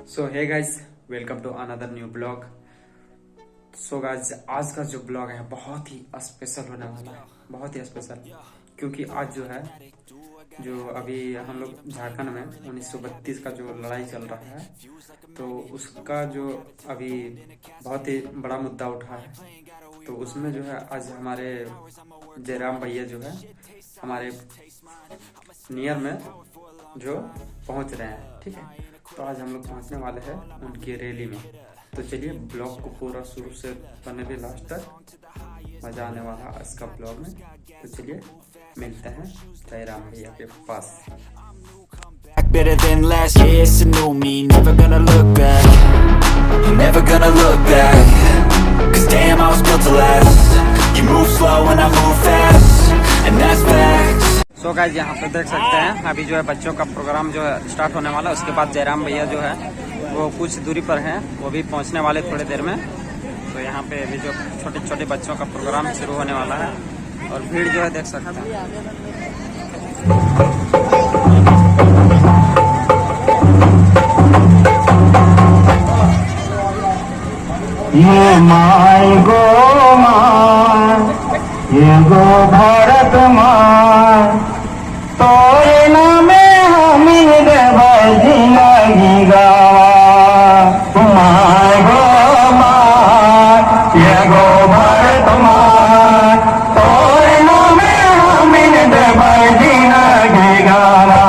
So hey guys, welcome to another new blog. So guys, आज का जो blog है बहुत ही स्पेशल होने वाला है, बहुत ही स्पेशल, क्योंकि आज जो है जो अभी हम लोग झारखंड में 1932 का जो लड़ाई चल रहा है, तो उसका जो अभी बहुत ही बड़ा मुद्दा उठा है, तो उसमें जो है आज हमारे जयराम भैया जो है हमारे नियर में जो पहुंच रहे हैं। ठीक है, तो आज हम लोग पहुंचने वाले हैं उनकी रैली में। तो चलिए ब्लॉग को पूरा शुरू से बने भी लास्ट तक, मजा आने वाला है इसका ब्लॉग में। तो चलिए मिलते हैं जयराम भैया के पास। Better than last, yeah, it's a new me. Never gonna look back, never gonna look back. Cause damn, I was built to last. You move slow and I move fast, and that's facts. So guys, यहाँ पे देख सकते हैं अभी जो है बच्चों का प्रोग्राम जो है स्टार्ट होने वाला है। उसके बाद जयराम भैया जो है वो कुछ दूरी पर हैं, वो भी पहुँचने वाले थोड़ी देर में। तो यहाँ पे अभी जो छोटे छोटे बच्चों का प्रोग्राम शुरू होने वाला है, और भीड़ जो है देख सकते हैं। ये माय गो माय, ये गो भारत माय, तोरे नामे हमी देव जिंदगी गावा। माय गो माय, ये गो भारत माय, तोरे नामे हमी देव जिंदगी गावा।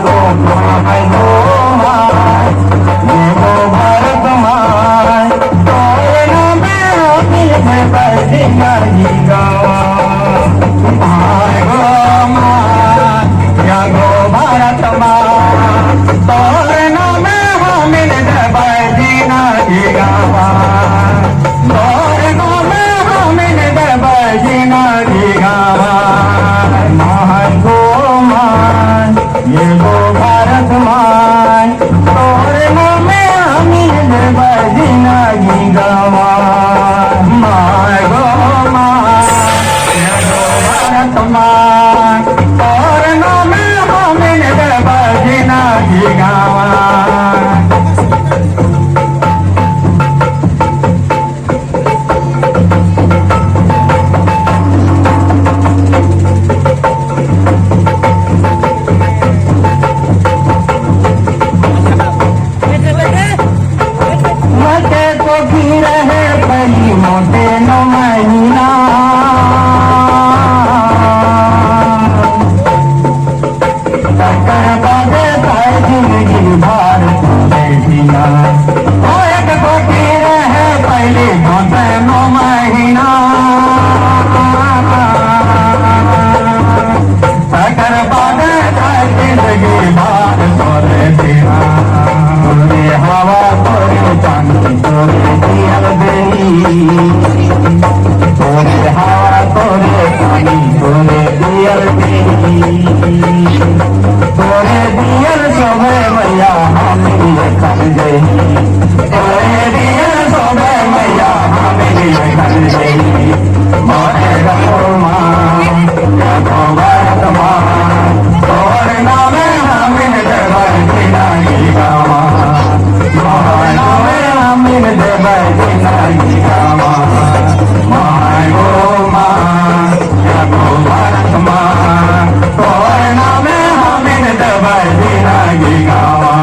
गो माय गो माय, ये गो भारत माय, तोरे नामे हमी देव जिंदगी गावा। माय गो माय, या गो भारत माय, तोरे नामे हमी देव जिंदगी गावा। तोरे नामे हमी देव जिंदगी गावा। माय गो माय, ये गो भारत माय, तोरे नामे हमी देव जिंदगी गावा। माय गो माय, ये गो भारत माय, तोरे नामे हमी देव जिंदगी गावा। मटे को भी रहे पहली मोटे नो महीना, टक्कर बादे ताई जिंदगी भार तोड़े जीना। ओ एक को भी रहे पहली मोटे नो महीना, टक्कर बादे ताई जिंदगी भार तोड़े जीना। तोरे हवा तोरे चांदी तोरे दियल देही, तोरे हवा तोरे चांदी तोरे दियल देही। तोरे दियल सोबे मैया हमी कर देही, तोरे दियल सोबे मैया हमी कर देही। मारे गो माँ, गो भारत माँ, तोरे नामे हमी देव जिंदगी गावा। तोरे नामे हमी देव जिंदगी गावा। माय गो माँ, या गो भारत माँ, तोरे नामे हमी देव जिंदगी गावा।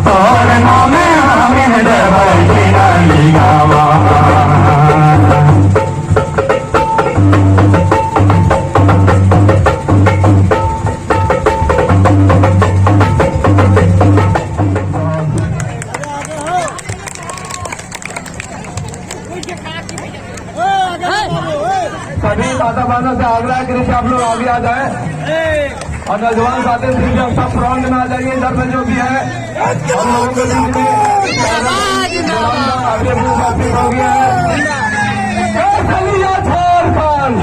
तोरे नामे हमी देव जिंदगी गावा। सभी माता बहनों से आग्रह करें कि आप लोग आगे आ जाए, और नौजवान साथी सब सब फ्रंट में आ जाइए। इधर में जो भी है हम लोगों के बीच में आगे बातचीत हो गया है। झारखंड, झारखंड, झारखंड।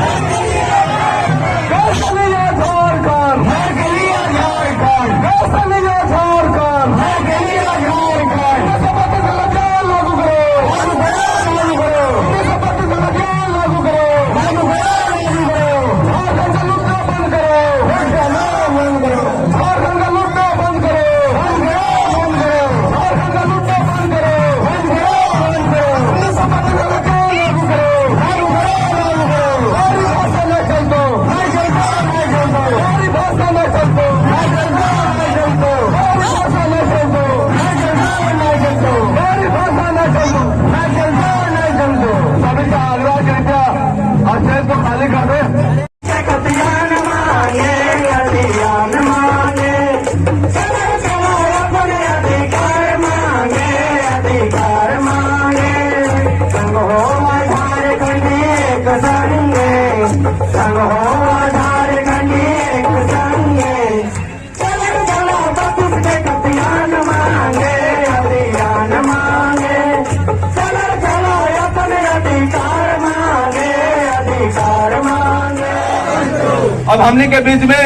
अब हमने के बीच में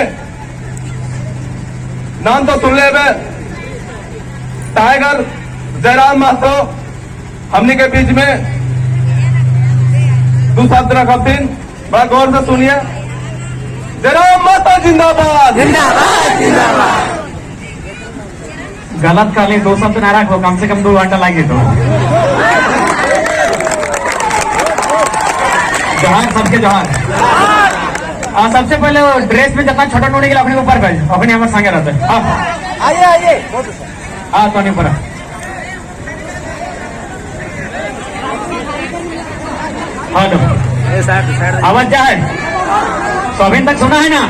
नाम तो सुन ले टाइगर जयराम महतो हमने के बीच में दो शब्द रखतीन, बड़ा गौर से सुनिए। जयराम महतो जिंदाबाद जिंदाबाद जिंदाबाद। गलत काली 2 शब्द ना रखो, कम से कम 2 घंटा लगे तो। जहां सबके जहां सबसे पहले वो ड्रेस में जितना छोटा नोने के लिए अपने ऊपर कर अपने हमारे संगे रहते हैं। आइए आइए तो नहीं पर आवाज क्या है? तो अभी तक सुना है ना?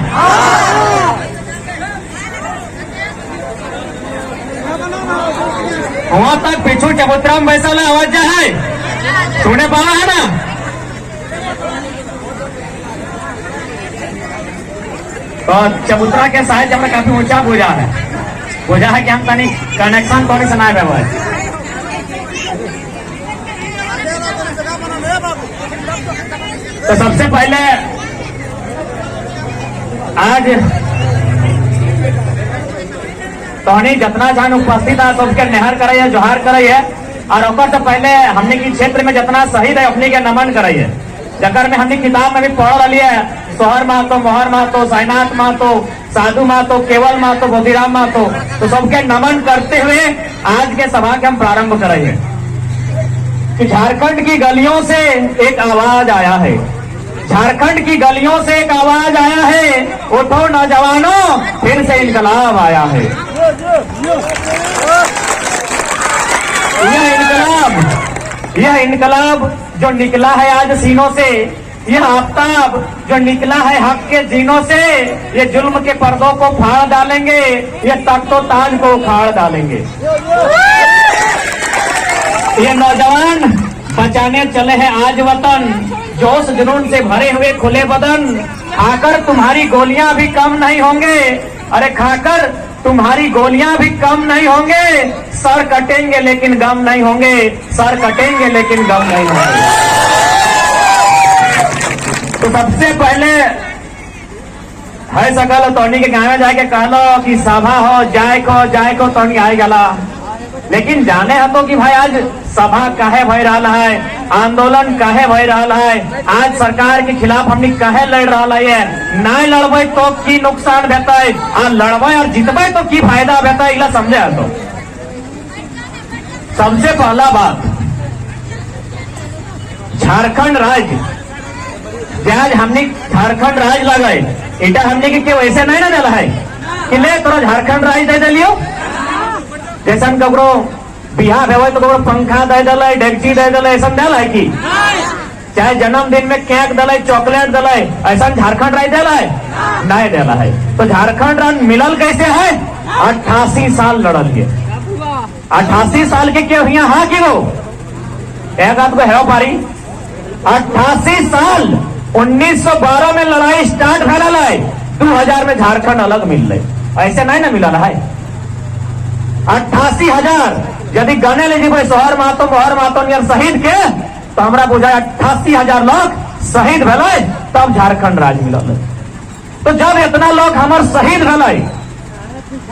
वहां तक पीछू चबूतरा में वैसा आवाज क्या है? सुने पा रहा है ना? तो चबूतरा के साइज हमारा काफी ऊंचा बुझा है कि हम तनी कनेक्शन तो नहीं सुना है। तो सबसे पहले आज तोहनी जितना जान उपस्थित है सबके नेहर करे है, जोहार करे है। और ओकर से पहले हमने की क्षेत्र में जितना शहीद है अपने के नमन करे है, जकर में हमने किताब में भी पढ़ रही है। सोहर महतो, मोहर महतो, साईनाथ महतो, साधु महतो, केवल महतो, बोधीराम महतो, तो सबके नमन करते हुए आज के सभा के हम प्रारंभ करेंगे। कि झारखंड की गलियों से एक आवाज आया है, झारखंड की गलियों से एक आवाज आया है, उठो नौजवानों फिर से इनकलाब आया है। यह इनकलाब जो निकला है आज सीनों से, यह आफ्ताब जो निकला है हक के जीनों से, ये जुल्म के पर्दों को फाड़ डालेंगे, ये तख्तो ताज को उखाड़ डालेंगे। ये नौजवान बचाने चले हैं आज वतन, जोश जुनून से भरे हुए खुले बदन, खाकर तुम्हारी गोलियां भी कम नहीं होंगे, अरे खाकर तुम्हारी गोलियां भी कम नहीं होंगे, सर कटेंगे लेकिन गम नहीं होंगे, सर कटेंगे लेकिन गम नहीं होंगे। तो सबसे पहले है सकल तोनी के गाँव में जाके कहलो कि सभा हो जाए को तोनी आए गला, लेकिन जाने हतो कि भाई आज सभा काहे भय रहा है, आंदोलन काहे भय रहा है, आज सरकार के खिलाफ हमने काहे लड़ रहा है। नहीं लड़बे तो की नुकसान भेटै, और लड़बे और जीतबे तो की फायदा भेटै, इला समझे तो। सबसे पहला बात, झारखंड राज्य आज हमने झारखंड राज्य लगाए, इटा हमने के क्यों ऐसे नहीं ना डाला है कि ले तोरा झारखंड राज्य दे दिलियो। जैसा ककरो बिहार है तो ककरो पंखा दे दिला, डेक्ची दे दिला, ऐसा डाला है कि चाहे जन्मदिन में केक दिला, चॉकलेट दिला, ऐसा झारखंड राज्य दिला है नहीं दिला है। तो झारखंड राज्य मिलल कैसे है? 88 साल लड़ल है, 88 साल के क्यों यहाँ हाँ कि वो एक आध को है पारी 88 साल। 1912 में लड़ाई स्टार्ट भरल है, 2000 में झारखंड अलग मिल रहे, ऐसे नहीं ना मिला है। 88,000 यदि गने लीजिए भाई सोहर महतो मोहर महतो नियर शहीद के, तो हमारा बुझा 88,000 लोग शहीद भले तब झारखंड राज्य मिलल। तो जब इतना लोग हमार शहीद भले,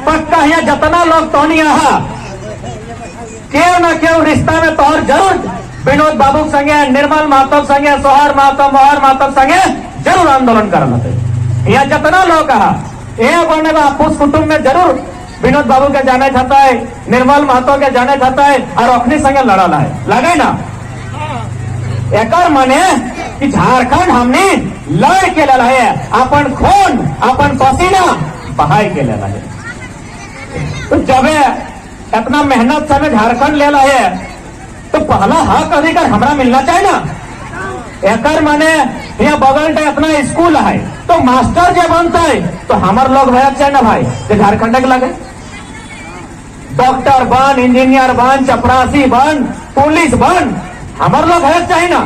पक्का यहाँ जितना लोग तोनी यहाँ क्यों न क्यों रिश्ता में तोहर जरूर विनोद बाबू संगे, निर्मल महतो संगे, सोहर महतो मोहर महतो संगे जरूर आंदोलन करना है। यहाँ जितना लोग कहा यह बोलने का आपस कुटुंब में जरूर विनोद बाबू के जाने चाहता है, निर्मल महतो के जाने चाहता है, और अपनी संगे लड़ा है लगे ना। एक माने कि झारखंड हमने लड़ के लड़ा है, अपन खून अपन पसीना बहाई के लड़ा है। तो जब इतना मेहनत से झारखंड ले रहा है, तो पहला हक अधिकार हमारा मिलना चाहिए ना। एक माने यहाँ बगल में इतना स्कूल है, तो मास्टर जो बनता है तो हमारे लोग भैया चाहिए ना भाई, जो झारखंड के लगे डॉक्टर बन, इंजीनियर बन, चपरासी बन, पुलिस बन, हमारे लोग है चाहिए ना।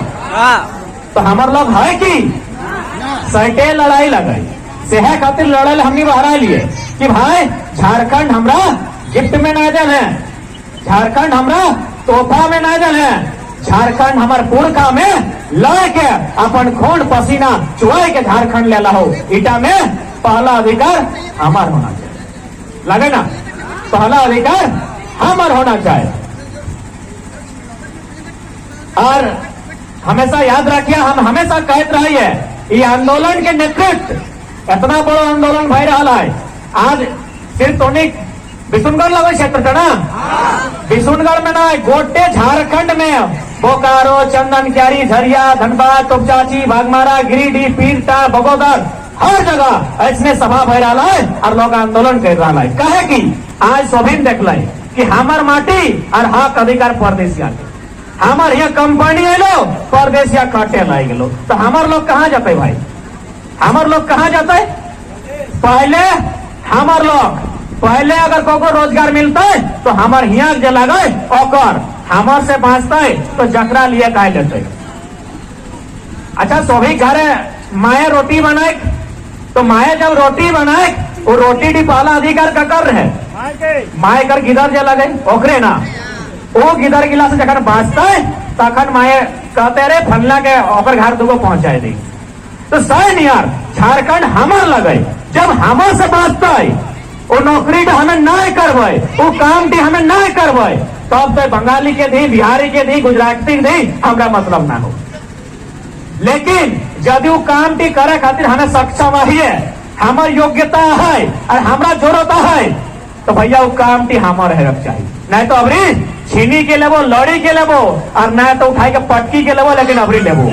तो हमारे लोग है कि सैटे लड़ाई लगाई सेह खातिर लड़ाई हमने बहरा लिए कि भाई झारखंड हमरा गिफ्ट में ना दल है, झारखंड हमरा तोहफा में ना दल है, झारखंड हमार पुरखा में लड़ के अपन खून पसीना चुहाई के झारखंड ले हो, इटा में पहला अधिकार हमार होना चाहिए। लगे ना, पहला अधिकार हमार होना चाहिए। और हमेशा याद रखिए, हम हमेशा कहते रहिए ये आंदोलन के नेतृत्व इतना बड़ा आंदोलन भाई रहा है। आज सिर्फ टोनिक बिशुनगढ़ लगे क्षेत्र था ना, बिशुनगढ़ में ना गोटे झारखंड में बोकारो, चंदन क्यारी, झरिया, धनबाद, तोपचाची, बागमारा, गिरिडीह, पीरटा, बगोदर हर जगह ऐसने सभा भय रहा है और लोग आंदोलन कर रहा है। कहे कि आज सभी देख लो कि हमार माटी और हक अधिकार परदेशिया के, हमार यहाँ कंपनी आलो परदेशिया काटे लाई गलो, तो हमार लोग कहाँ जाते भाई? हमार लोग कहाँ जाते? पहले हमार लोग पहले अगर को रोजगार मिलता है तो हमार यहाँ जे लगे और हमार से बाँचता है तो जकरा लिए कह लेते। अच्छा, सभी घरे माए रोटी बनाए तो माए जब रोटी बनाए वो रोटी डी पहला अधिकार का कर रहे माए कर गिदर जे लगे ओकरे ना, वो गिदर गिला से जखन बाँचता है तखन माए कहते रहे फनला के ओकर घर दुगो पहुंचाए दी। तो सही यार, झारखंड हमार लगे जब हमार से बाँचता है वो नौकरी हमें नहीं करवे, वो काम हमें नहीं करवे, तब तो बंगाली के दी, बिहारी के दी, गुजराती के दी हमारा मतलब ना हो। लेकिन यदि वो काम करे खातिर हमें सक्षम है, हमार योग्यता है और हमारा जरूरत है तो भैया वो काम हमार है चाहिए। नहीं तो अबरी छीनी के लेबो, लड़ी के लेबो और नहीं तो उठाई के पटकी के लेबो, लेकिन अबरी लेबो।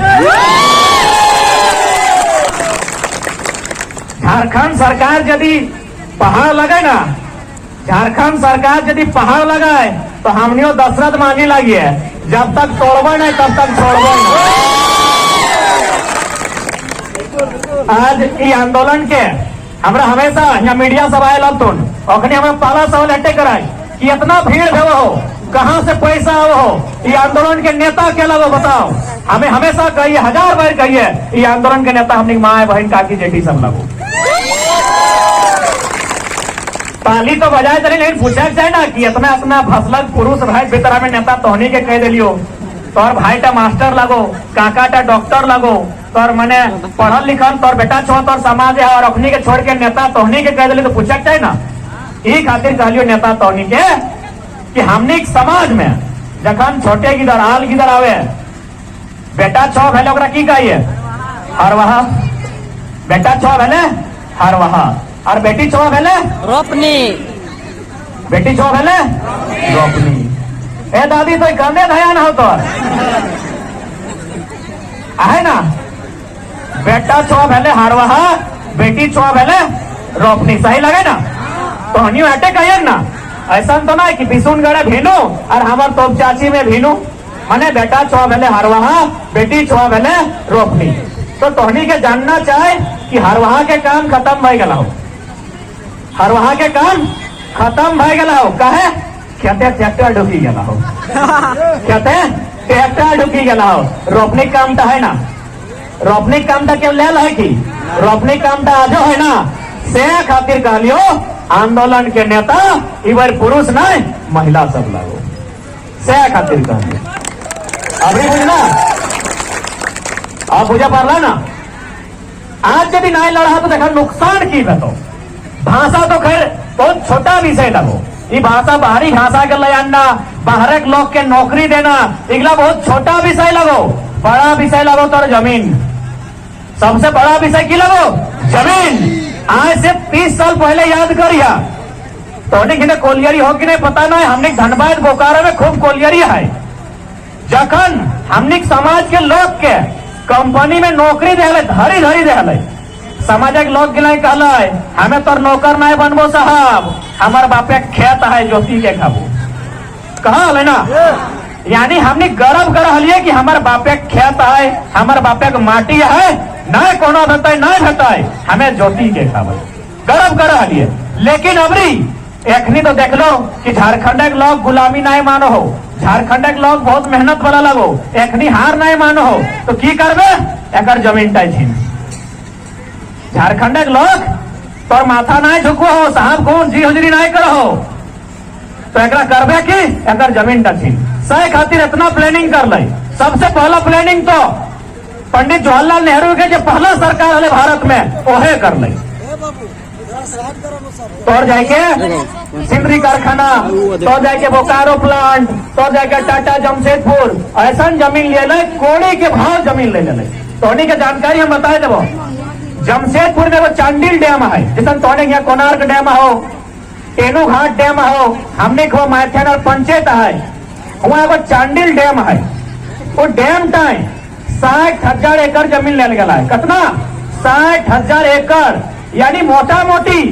झारखंड सरकार यदि पहाड़ लगे ना, झारखंड सरकार यदि पहाड़ लगाए तो हमने दशरथ मांझी लगी है, जब तक तोड़बे नहीं तब तक छोड़बे नहीं। आज ये आंदोलन के हमरा हमेशा यहाँ मीडिया सब आये लगतुन अखनी हमें पहला सवाल अट्टे कराए कि इतना भीड़ भेव हो, कहाँ से पैसा आव हो, ये आंदोलन के नेता के लगो बताओ। हमें हमेशा कहिए, 1000 बार कहिए, ये आंदोलन के नेता हमने माँ बहन काकी जेठी सब लगो। ताली तो बजाए चली, लेकिन पूछा जाए ना कि इतना इतना भसलक पुरुष भाई भीतर में नेता तोहनी के कह दिलियो, तोर भाई टा मास्टर लगो, काका टा डॉक्टर लगो, तोर मने पढ़ल लिखल, तोर बेटा छो तोर समाज है और अपनी के छोड़ के नेता तोहनी के कह दिली, तो पूछा जाए ना। ई खातिर कहलियो नेता तोहनी के कि हमने समाज में जखन छोटे गिदर आल गिदर आवे, बेटा छो भेले ओकरा की कहिए? हरवाहा। बेटा छो भेले हरवाहा और बेटी छो भेले रोपनी। बेटी छो भेले रोपनी। ए दादी तो कंधे धयान हो तो है ना, बेटा छो भेले हरवाहा, बेटी छो भेले रोपनी। सही लगे ना? तो हनियो हटे कहिए ना, ऐसा तो ना कि बिशुनगढ़ भीनू और हमार तोपचाची में भीनू, माने बेटा छो भेले हरवाहा, बेटी छो भेले रोपनी। तो तोहनी के जानना चाहे कि हरवाहा के काम खत्म भई गला हो, हरवाहा के काम खत्म भई गला हो। काहे? कहते ट्रैक्टर ढुकी गला हो, कहते ट्रैक्टर ढुकी गला हो। रोपनी काम तो है ना, रोपनी काम तो केवल ले है कि रोपनी काम तो आजो है ना, से खातिर कहलियो आंदोलन के नेता इवर पुरुष नहीं महिला सब लगो, से खातिर कहलियो। अभी बुझना, अब बुझा पारला ना। आज यदि नहीं लड़ा तो देखा नुकसान की बतो। भाषा तो खैर बहुत छोटा विषय लगो, ये भाषा बाहरी भाषा के ले आना, बाहर के लोग के नौकरी देना, इगला बहुत छोटा विषय लगो। बड़ा विषय लगो तो जमीन, सबसे बड़ा विषय की लगो जमीन। आज से 30 साल पहले याद करिया तो कोलियरी हो कि नहीं पता नहीं, हमने धनबाद बोकारो में खूब कोलियरी है। जखन हमने समाज के लोग के कंपनी में नौकरी दे धरी धरी दे, समाज के लोग गिला कहला हमें तो नौकर नहीं बनबो साहब, हमारे बापे खेत है ज्योति के खाबो, कहा ना। यानी हमने गर्व कर हलिए कि हमारे बापे खेत है, हमारे बापे के माटी है, नहीं कोनो भेटा नहीं भेटा, हमें ज्योति के खाबो गर्व कर हलिए। लेकिन अबरी एखनी तो देख लो कि झारखंड के लोग गुलामी नहीं मानो हो, झारखंड के लोग बहुत मेहनत वाला लगो, एखनी हार नहीं मानो हो तो की करबे? एकर जमीन टाई छीन। झारखंड के लोग तो माथा नहीं झुको हो, साहब कौन जी हजरी नहीं करो हो तो एकरा करबे की एकर जमीन टा छीन। सही खातिर इतना प्लानिंग कर ली। सबसे पहला प्लानिंग तो पंडित जवाहरलाल नेहरू के जो पहला सरकार हले भारत में ओहे कर ली। तो जाके सिंदरी कारखाना, तो जाके बोकारो प्लांट, तो जाके टाटा जमशेदपुर ऐसा जमीन ले ले, कोड़ी के भाव जमीन ले ले। तोनी के जानकारी हम बताए देवो। जमशेदपुर में वो चांडिल डैम है, जैसा तोने यहाँ कोणार्क डैम हो, टेनू घाट डैम हो, हमने को माथेन और पंचायत है, वहाँ वो चांडिल डैम है। वो डैम टाइम 60,000 एकड़ जमीन ले गया है। कितना? 60,000 एकड़, यानी मोटा मोटी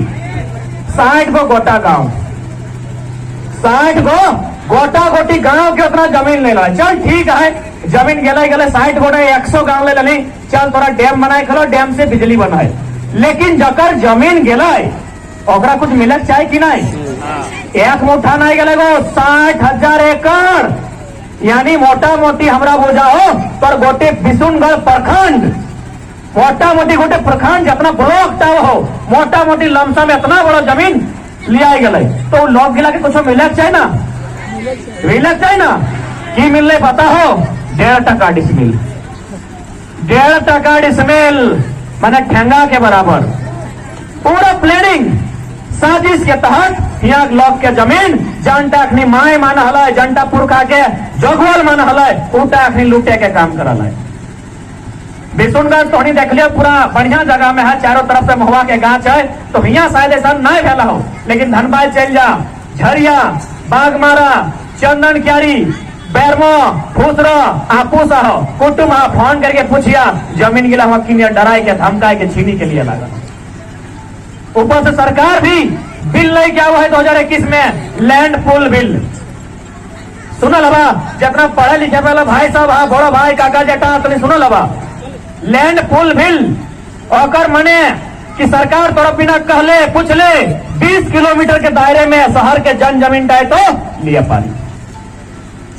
60 गो गोटा गांव, 60 गो गोटा गोटी गांव के उतना जमीन ले ला। चल ठीक है, जमीन गले 60 गोटा 100 गांव ले लेनी, चल थोड़ा डैम बनाए खलो, डैम से बिजली बनाए। लेकिन जकर जमीन गए ओकरा कुछ मिलक चाहे कि नहीं? एक मुठा नहीं गले गो 60,000 एकड़, यानी मोटा मोटी हमरा बोझा हो पर गोटे बिशुनगढ़ प्रखंड, मोटा मोटी गोटे प्रखंड जितना ब्लॉक टाव हो, मोटा मोटी लमसम इतना बड़ा जमीन लिया गए। तो लोग गिला के कुछ मिलक चाहे ना, मिलक चाहे ना। की मिलने पता हो? 1.5 टका डिसमिल, 1.5 टका डिसमिल माने ठेंगा के बराबर। पूरा प्लानिंग साजिश के तहत यहाँ लोग के जमीन जनता अखनी माए मान हल, जनता पुरखा के जोगवल मान हल, उटा अखनी लूटे के काम करल है। बिशुनगढ़ तो नहीं देख लियो, पूरा बढ़िया जगह में है, चारों तरफ से महुआ के गाछ है। तो यहाँ शायद ऐसा नहीं भेला हो, लेकिन धनबाद चल जा, झरिया, बागमारा, चंदन क्यारी, बैरमो, फूसरो, आपूस हो, कुटुम फोन करके पूछिया जमीन गिला हुआ कि डराए के धमकाए के छीनी के लिए लगा। ऊपर से सरकार भी बिल नहीं क्या हुआ है 2021 में, लैंड पूल बिल। सुनल हवा जितना पढ़े लिखे वाला भाई साहब, हाँ बड़ो भाई काका जेठा तो सुनल हवा लैंड पूल बिल। और मने कि सरकार तोरा बिना कहले पूछले 20 किलोमीटर के दायरे में शहर के जन जमीन डाय तो लिया पानी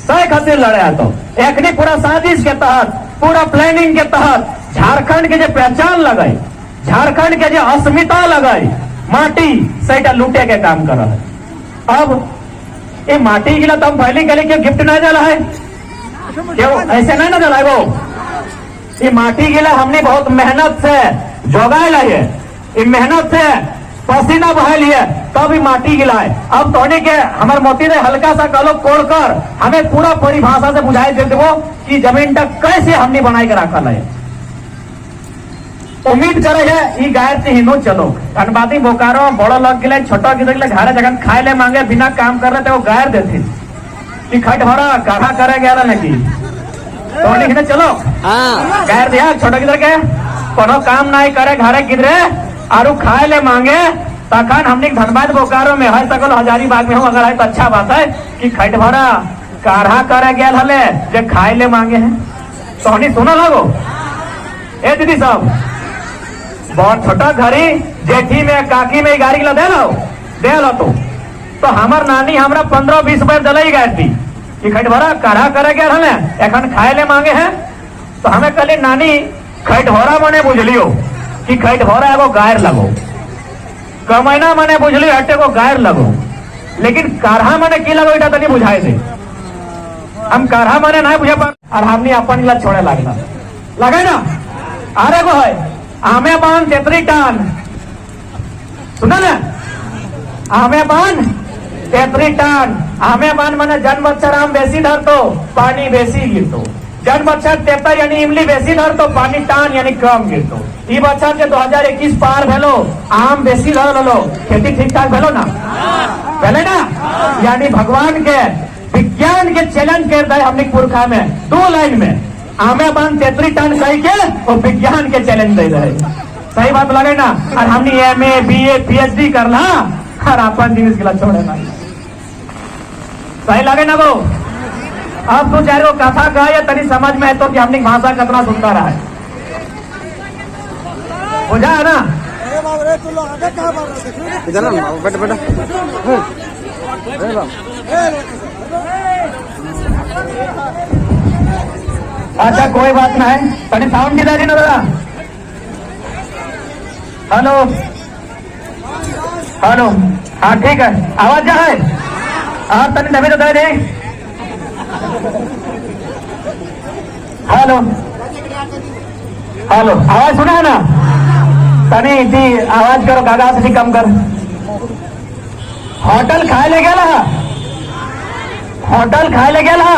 सही खातिर लड़े। तो एक नहीं, पूरा साजिश के तहत, पूरा प्लानिंग के तहत झारखंड के जो पहचान लगाई, झारखंड के जो अस्मिता लगाई, माटी सहीटा लूटे के काम कर रहा है। अब ये माटी गिला तो हम पहले के लिए क्यों गिफ्ट नहीं डाला है, क्यों ऐसे नहीं ना डाला है वो? ये माटी गिला हमने बहुत मेहनत से जोगाए है, ये मेहनत से पसीना बहा लिया तब भी माटी गिला है। अब तोने के हमारे मोती ने हल्का सा कलो कोड़ कर हमें पूरा परिभाषा से बुझाई दे देवो कि जमीन तक कैसे हमने बनाई के रखा है। उम्मीद करे है गायर से हिनो चलो धनबादी बोकारो बड़ो लोग के लिए, छोटो के लिए घर जगह खाए ले मांगे बिना काम कर रहे थे वो गायर देते कि खट भरा काढ़ा करे गया नहीं तो लिखने चलो गायर दिया छोटो किधर के कोनो काम नहीं करे घरे किधरे आरु खाए ले मांगे तखन हमने धनबाद बोकारो में है सकल हजारीबाग में हो अगर है तो अच्छा बात है कि खट भरा काढ़ा करे गया हले जो खाए ले मांगे हैं तो हमने सुनो लगो। ए दीदी साहब बहुत छोटा घरी जेठी में काकी में गाड़ी ला दे लो तो हमार नानी हमरा 15-20 बार दलाई गई थी कि खट भरा काढ़ा करे गया हले एखन खाए ले मांगे हैं तो हमें कल नानी खट भरा मने बुझलियो कि खट भरा एगो गायर लगो, कमैना मने बुझलियो हटे को गायर लगो, लेकिन काढ़ा मने की लगो इटा तनी बुझाए दे। हम काढ़ा मने नहीं बुझे पर और हमने अपन ला छोड़े लगना लगे ना। अरे को है आमे बान तेतरी टान सुना ना, आमे बान तेतरी टान, आमे बान मने जन मच्छर आम बेसी धर तो पानी बेसी गिरतो, जन मच्छर तेतर यानी इमली बेसी धर तो पानी टान यानी कम गिरतो। ई बच्चर के 2021 पार भेलो, आम बेसी धर लो, खेती ठीक ठाक भेलो ना, भेले ना, यानी भगवान के विज्ञान के चैलेंज कर दे हमने पुरखा में 2 लाइन में आमे बान तेतरी टन कही के और विज्ञान के चैलेंज दे रहे। सही बात लगे ना। और हमने MA BA PhD करना और अपन जिनिस गिला छोड़े ना, सही लगे ना वो। अब तो चाहे वो कथा कहे तनी समझ में है तो कि हमने भाषा कितना सुंदर है, बुझा है ना। अच्छा कोई बात नहीं, तनी साउंड दिला दी ना दादा। हेलो हेलो, हाँ ठीक है, आवाज जा है। हाँ तनी नबी तो दे दे हेलो हेलो, आवाज सुना है ना? तनी थी आवाज करो, कागा से कम कर। होटल खाए ले गेला, होटल खाए ले गेला,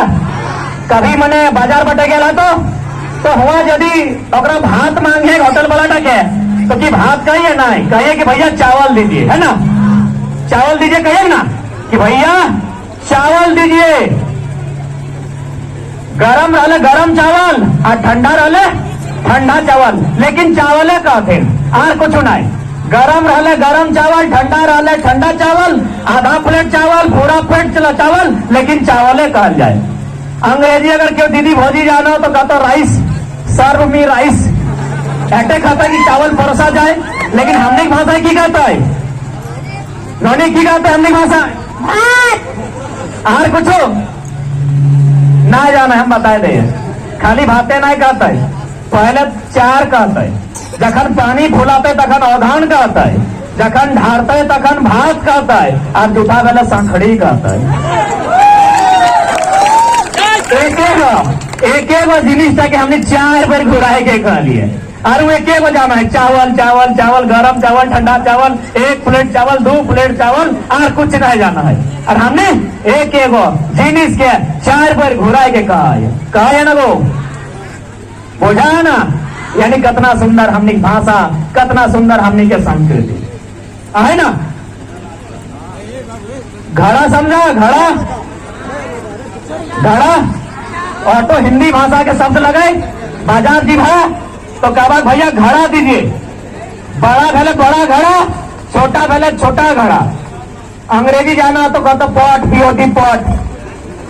कभी मने बाजार बटे गेला तो हुआ यदि ओकरा भात मांगे होटल वाला टके तो कि भात कहिए ना, कहिए कि भैया चावल दीजिए, है ना? चावल दीजिए कहिए ना कि भैया चावल दीजिए। गरम रहले गरम चावल और ठंडा रहले ठंडा चावल, लेकिन चावले कहते और कुछ नहीं। गरम रहले गरम चावल, ठंडा रहले ठंडा चावल, आधा प्लेट चावल, पूरा प्लेट चला चावल, लेकिन चावले कहल जाए। अंग्रेजी अगर क्यों दीदी भौजी जाना हो तो कहता राइस, सर्व मी राइस, ऐसे खाता कि चावल परोसा जाए। लेकिन हमने की भाषा की कहता है, नौनी की कहता है हमने की भाषा और कुछ ना जाना, हम बताए दे। खाली भाते नहीं कहता है, पहले चार कहता है। जखन पानी फुलाते तखन अवधान कहता है, जखन ढारते तखन भात कहता है, और जूठा वाला सांखड़ी कहता है। एक जिनिस था कि हमने 4 बार घुराए के कह लिए, और वो एक जाना है चावल चावल चावल, गरम चावल, ठंडा चावल, 1 प्लेट चावल, 2 प्लेट चावल, और कुछ नहीं जाना है। और हमने एक जिनिस के 4 बार घुराए के कहा है ना वो बुझा है ना? यानी कितना सुंदर हमने भाषा, कितना सुंदर हमने के संस्कृति है ना? घड़ा समझा? घड़ा घड़ा ऑटो हिंदी भाषा के शब्द लगे, बाजार जी भाई तो कहा भैया घड़ा दीजिए। बड़ा भले बड़ा घड़ा, छोटा भले छोटा घड़ा। अंग्रेजी जाना तो कहता पॉट, पीओटी पॉट।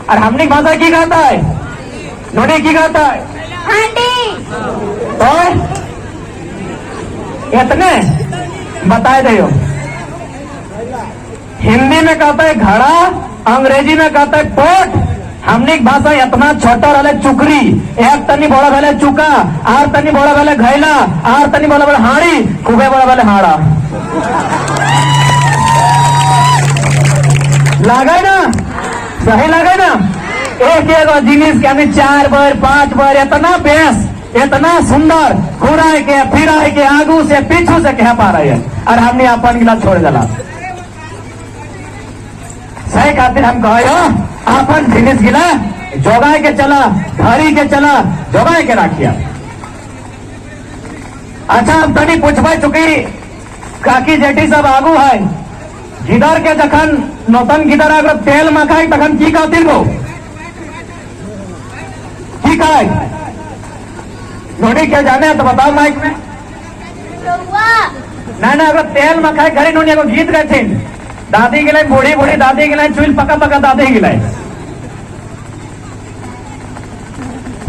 और हमने भाषा की कहता है, नोनी की कहता है तो इतने बताए दे। हिंदी में कहता है घड़ा, अंग्रेजी में कहता है पॉट। हमने भाषा इतना छोटा रहे चुकरी, एक तनी बड़ा भले चुका, आर तनी बड़ा भले घैला, आर तनी बड़ा भले हाड़ी, खूबे बड़ा भले हाड़ा। लगे ना? सही लगे ना? एक जिनिस के हमें 4 बार 5 बार इतना बेस, इतना सुंदर घुराए के फिराए के आगू से पीछू से कह पा रहे हैं, और हमने अपन गिला छोड़ दिला। सही खातिर हम कहे अपन जिनिस गिला जोगाए के चला, धरी के चला, जोगाए के रखिया। अच्छा हम तनी पूछबे चुकी काकी जेठी सब आगू है, गिदर के जखन नौतन गिदर अगर तेल मखाई तखन की कहती वो की कहे? नोनी क्या जाने तो बताओ माइक में। ना अगर तेल मखाई घरे नोनी को गीत गए थे, दादी गिलाई बूढ़ी बूढ़ी दादी गिलाई, चुल पका पका दादी गिलाई।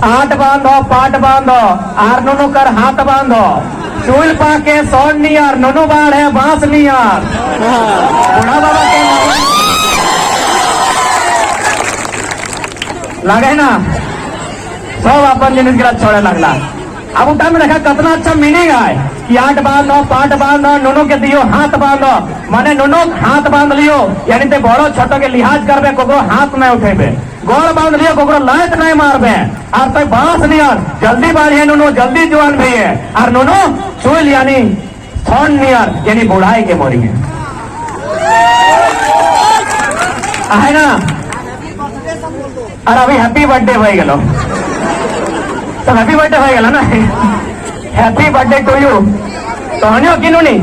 आट बांधो पाट बांधो, आर नोनो कर हाथ बांधो, चूल पाके सोन नियर, नोनो बाढ़ है बांस नियर। बूढ़ा बाबा के लगे ना सब अपन जिनिस गिला छोड़े लगला। अब उठा में देखा कितना अच्छा मीनिंग है कि आट बांधो पाट बांधो, नोनो के दियो हाथ बांधो, माने नोनो हाथ बांध लियो, यानी ते बड़ो छोटो के लिहाज करबे, कोकरो हाथ नहीं उठेबे। गोड़ बांध लियो, कोकरो लात नहीं मारबे, और तक बांस नियर जल्दी बढ़िए नोनो, जल्दी जवान भी है। और नोनो चूल यानी थोन नियर यानी बुढ़ाई के मोरी है ना? और अभी हैप्पी बर्थडे हो गलो तो हैप्पी बर्थडे हो गया ना, हैप्पी बर्थडे टू यू। तो हनियो किनू नहीं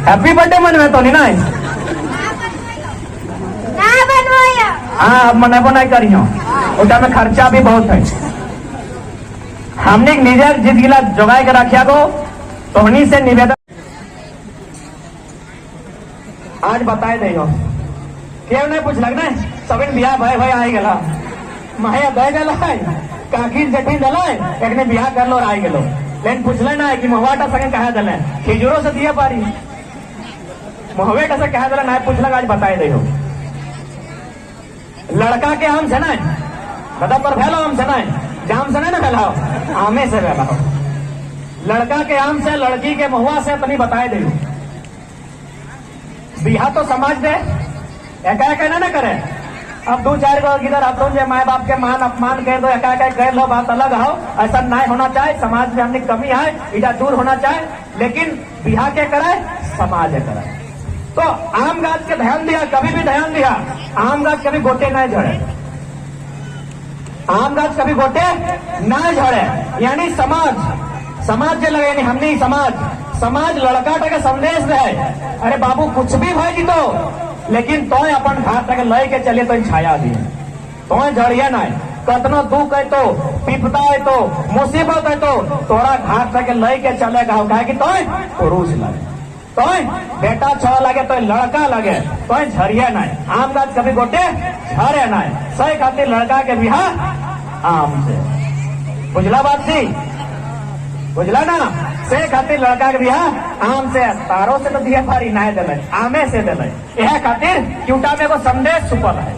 हैप्पी बर्थडे मनवे तो नहीं ना? हाँ अब मने बनाई करियो, उटा में खर्चा भी बहुत है। हमने निजे जित गिला जोगाए के रखिया को, तो हनी से निवेदन आज बताए दे क्यों नहीं पूछ लगना सबिन बियाह भाई भाई आई गला माया दे गला है, काकी जठी दला एक ने बियाह कर लो और आई गलो, लेकिन पूछले ना कि महुआटा संगे कहा दले खिजूरो से दिया पारी महुएटा से कहा दला ना पूछला आज बताए दे। लड़का के आम से ना बता पर फैलो आम से ना, जाम से ना फैलाओ, आमे से फैलाओ। लड़का के आम से, लड़की के महुआ से तनी बताए दे। बिहा तो समाज दे, एका एका ना करे, अब 2-4 गो इधर अब जो माए बाप के मान अपमान कर दो क्या कर लो, बात अलग हो, ऐसा नहीं होना चाहिए। समाज में हमने कमी है, इधर दूर होना चाहिए, लेकिन बिहार के कराए समाज कराए। तो आम गाछ के ध्यान दिया, कभी भी ध्यान दिया, आम गाछ कभी गोटे नहीं झड़े, आम गाछ कभी गोटे नहीं झड़े। यानी समाज जे लगे, यानी हमने समाज लड़का के संदेश रहे, अरे बाबू कुछ भी भाई जी तो, लेकिन तो अपन घाट तक लय के चलिए तो छाया दिए, तो झड़िए नहीं, कतनो दुख है तो, विपदा है तो, मुसीबत है तो तोरा घाट तक लय के चलेगा, कहे कि तो पुरुष लगे, तो बेटा छो लगे तो लड़का लगे, तो झड़िए नहीं। आम गाछ कभी गोटे झड़े नहीं, सही खातिर लड़का के बिहार आम से, बुझला बात जी, बुझला ना, से खातिर लड़का के बिहार आम से, तारो से तो दिया फारी नहीं दिले, आमे से दिले, यह खातिर कि उल्टा में एगो संदेश छुपल है।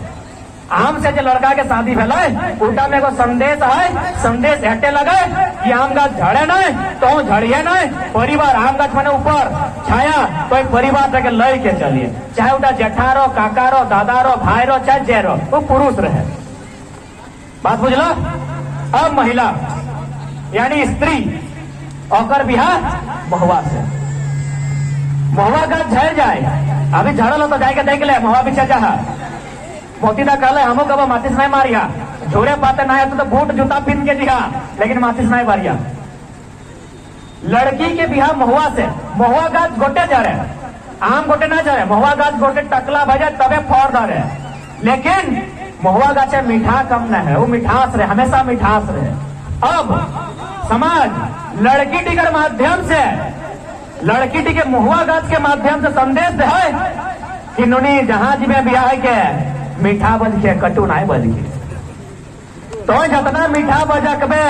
आम से जो लड़का के शादी भेल, उल्टा में एगो संदेश है, संदेश हटे लगे कि आम गाछ झड़े नहीं तो झड़िए नहीं, परिवार आम गाछ मैंने ऊपर छाया तो एक परिवार तक लय के चलिए, चाहे उठा जेठारो, काकारो, दादारो, भाईरो, चाहे जेरो, वो पुरुष रहे। बात बुझला। अब महिला यानी स्त्री और बिहार महुआ से, महुआ गाछ झड़ जाए, अभी झड़ल हो तो जाके देख ले, महुआ पीछे चाह मोती दा कहले हमो कब माचिस नहीं मारिया, झोरे पाते नहीं तो बूट जूता पहन के दिया, लेकिन माचिस नहीं मारिया। लड़की के बिहार महुआ से, महुआ गाछ गोटे झड़े, आम गोटे ना झड़े, महुआ गाछ गोटे टकला भजे तबे फोड़ धरे, लेकिन महुआ गाछ मीठा कम न है, वो मिठास रहे, हमेशा मिठास रहे। अब समाज लड़की टी के माध्यम से, लड़की टी के महुआ गाछ के माध्यम से संदेश है कि नुनी जहां जी में ब्याह के मीठा बन के कटू नहीं बन के, तो जितना मीठा बजकबे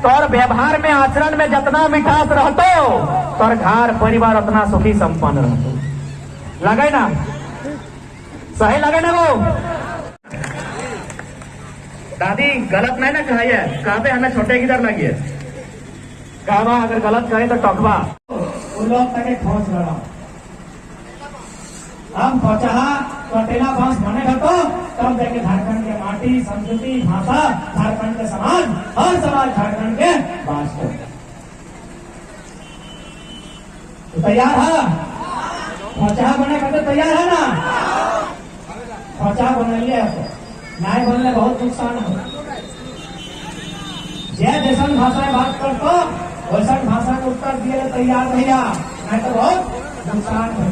तोर व्यवहार में आचरण में जितना मिठास रहतो, तोर घर परिवार उतना सुखी संपन्न रहतो। लगे ना, सही लगे ना वो दादी गलत नहीं ना कहिए, कहते हमें छोटे की तरह लगी है, कहवा अगर गलत कहे तो टोकवा, उन लोग तक खोज लड़ा, हम पहुंचा कटेला बांस बने घटो, तब देखे झारखंड के माटी, संस्कृति, भाषा, झारखंड के समाज, हर समाज झारखंड के वास्तव। तो तैयार है, पहुंचा बने घटो तैयार है ना, पहुंचा बन लिया, नहीं बनने बहुत नुकसान हो, जैसा भाषा में बात करते वैसा भाषा के उत्तर दिए तैयार भैया, नहीं तो बहुत नुकसान हो।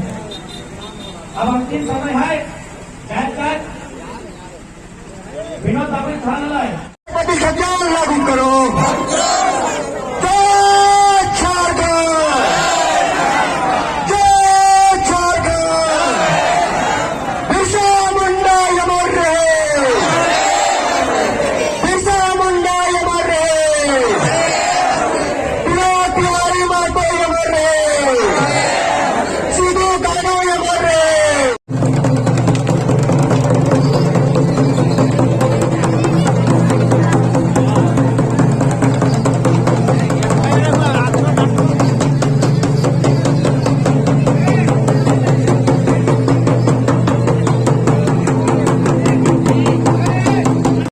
अब अंतिम समय है, विनोद अभी खान